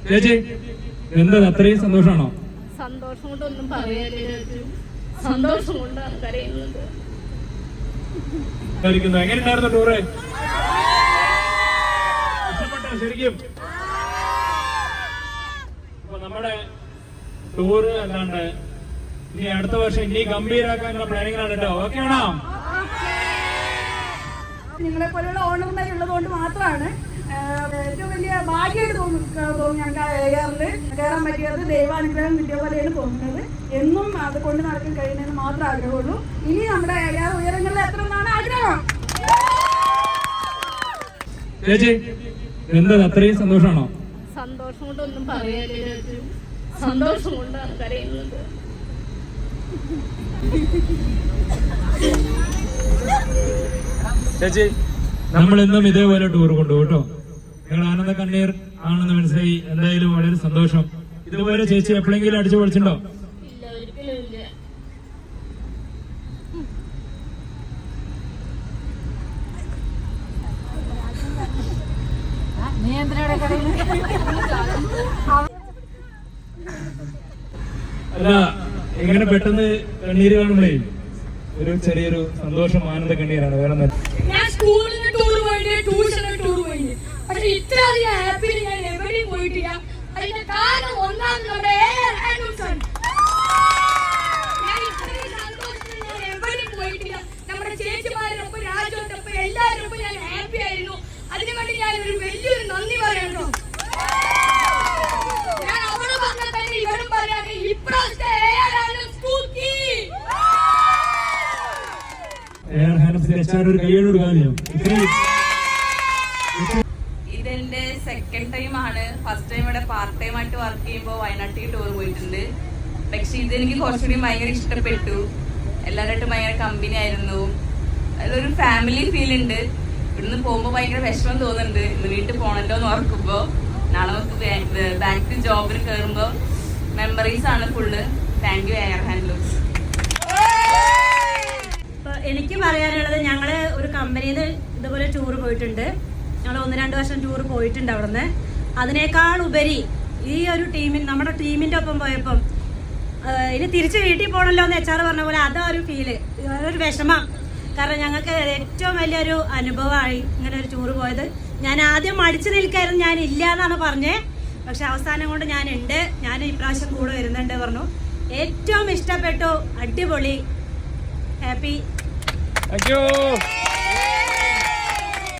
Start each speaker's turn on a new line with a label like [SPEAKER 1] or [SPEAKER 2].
[SPEAKER 1] ചേച്ചി എന്താ അത്രയും സന്തോഷമാണോ?
[SPEAKER 2] സന്തോഷം കൊണ്ടൊന്നും പറയാനില്ല, സന്തോഷം കൊണ്ടാണ് കരയുന്നത്.
[SPEAKER 1] എങ്ങനെയുണ്ടായിരുന്നു ടൂറ്? ഇഷ്ടപ്പെട്ടോ ശരിക്കും? അപ്പൊ നമ്മുടെ ടൂറ് അല്ലാണ്ട് ഇനി അടുത്ത വർഷം ഇനി ഗംഭീരാക്കാനുള്ള പ്ലാനിങ്ങാണ് കേട്ടോ. ഓക്കെ ആണോ?
[SPEAKER 3] നിങ്ങളെ പോലെയുള്ള ഓണർമാർ ഉള്ളതുകൊണ്ട് മാത്രമാണ് ഏറ്റവും വലിയ ഭാഗ്യമായിട്ട് തോന്നുന്നു ഞങ്ങൾക്ക് എയറിൽ കയറാൻ പറ്റിയത്. ദൈവാനുഗ്രഹം കിട്ടിയ പോലെയാണ് തോന്നുന്നത്. എന്നും അത് കൊണ്ട് നടക്കാൻ കഴിയുന്നതിന് മാത്രമേ ആഗ്രഹമുള്ളൂ. ഇനി നമ്മുടെ എയർ ഉയരങ്ങളിൽ എത്ര എന്നാണ് ആഗ്രഹം.
[SPEAKER 1] ചേച്ചി എന്താ അത്രയും സന്തോഷമാണോ?
[SPEAKER 2] സന്തോഷം കൊണ്ടൊന്നും പറയാനില്ല, സന്തോഷം കൊണ്ടാണ് കരയുന്നത്.
[SPEAKER 1] ചേച്ചി നമ്മളെന്നും ഇതേപോലെ ടൂർ കൊണ്ടുപോകും കേട്ടോ. നിങ്ങൾ ആനന്ദ കണ്ണീർ ആണെന്ന് മനസ്സിലായി. എന്തായാലും വളരെ സന്തോഷം. ഇതുപോലെ ചേച്ചി എപ്പോഴെങ്കിലും അടിച്ചു പൊളിച്ചിട്ടുണ്ടോ?
[SPEAKER 2] ഇല്ല, ഒരിക്കലും ഇല്ല.
[SPEAKER 1] അല്ല, എങ്ങനെ പെട്ടെന്ന് കണ്ണീര് കാണുമ്പോഴേ ഒരു ചെറിയൊരു സന്തോഷം, ആനന്ദ കണ്ണീരാണ്. വേറെ
[SPEAKER 3] ഞാൻ സ്കൂളിൽ നിന്ന് ടൂർ പോയിട്ട്, ട്യൂഷന് ടൂർ പോയിട്ട്, പക്ഷെ ഇത്രയധികം ഹാപ്പി ഞാൻ എവിടെയും പോയിട്ടില്ല. അതിന്റെ കാരണം ഒന്നാമത് നമ്മുടെ ഞാൻ ഇത്രയും സന്തോഷത്തിൽ ഞാൻ എവിടെയും പോയിട്ടില്ല. നമ്മുടെ ചേച്ചിമാരോടൊപ്പം രാജോടൊപ്പം എല്ലാവരോടൊപ്പം ഞാൻ ഹാപ്പി ആയിരുന്നു. അതിനുവേണ്ടി ഞാൻ ഒരു വലിയൊരു നന്ദി പറയണോ. ഞാൻ അവിടെ പറഞ്ഞാൽ തന്നെ ഇവരും പറയാതെ ഇപ്രാവശ്യത്തെ
[SPEAKER 4] ഇതെന്റെ സെക്കൻഡ് ടൈം ആണ്. ഫസ്റ്റ് ടൈം ഇവിടെ പാർട്ട് ടൈം ആയിട്ട് വർക്ക് ചെയ്യുമ്പോൾ വയനാട്ടിൽ ടൂർ പോയിട്ടുണ്ട്. പക്ഷെ ഇതെനിക്ക് കുറച്ചുകൂടി ഭയങ്കര ഇഷ്ടപ്പെട്ടു. എല്ലാവരുമായിട്ടും ഭയങ്കര കമ്പനി ആയിരുന്നു. അതിലൊരു ഫാമിലി ഫീൽ ഉണ്ട്. ഇവിടുന്ന് പോകുമ്പോൾ ഭയങ്കര വിഷമം തോന്നുന്നുണ്ട്. ഇന്ന് വീട്ടിൽ പോകണല്ലോ എന്ന് ഓർക്കുമ്പോൾ. നാളെ നമുക്ക് ബാക്ക് ജോബിന് കയറുമ്പോൾ മെമ്മറീസ് ആണ് full. Thank you air handlooms.
[SPEAKER 5] എനിക്ക് പറയാനുള്ളത്, ഞങ്ങള് ഒരു കമ്പനിയിൽ നിന്ന് ഇതുപോലെ ടൂർ പോയിട്ടുണ്ട്. ഞങ്ങൾ 1-2 വർഷം ടൂർ പോയിട്ടുണ്ട് അവിടുന്ന്. അതിനേക്കാൾ ഉപരി ഈ ഒരു നമ്മുടെ ടീമിന്റെ ഒപ്പം പോയപ്പം ഇനി തിരിച്ച് വീട്ടിൽ പോകണല്ലോ എന്ന് HR പറഞ്ഞ പോലെ അതൊരു ഫീല്, ഒരു വിഷമം. കാരണം ഞങ്ങൾക്ക് ഏറ്റവും വലിയൊരു അനുഭവമായി ഇങ്ങനെ ഒരു ടൂർ പോയത്. ഞാൻ ആദ്യം മടിച്ചു നിൽക്കായിരുന്നു, ഞാൻ ഇല്ല എന്നാണ് പറഞ്ഞേ. പക്ഷെ അവസാനം കൊണ്ട് ഞാനുണ്ട്, ഞാൻ ഇപ്രാവശ്യം കൂടെ വരുന്നുണ്ട് പറഞ്ഞു. ഏറ്റവും ഇഷ്ടപ്പെട്ടു, അടിപൊളി, ഹാപ്പി.
[SPEAKER 1] Thank you.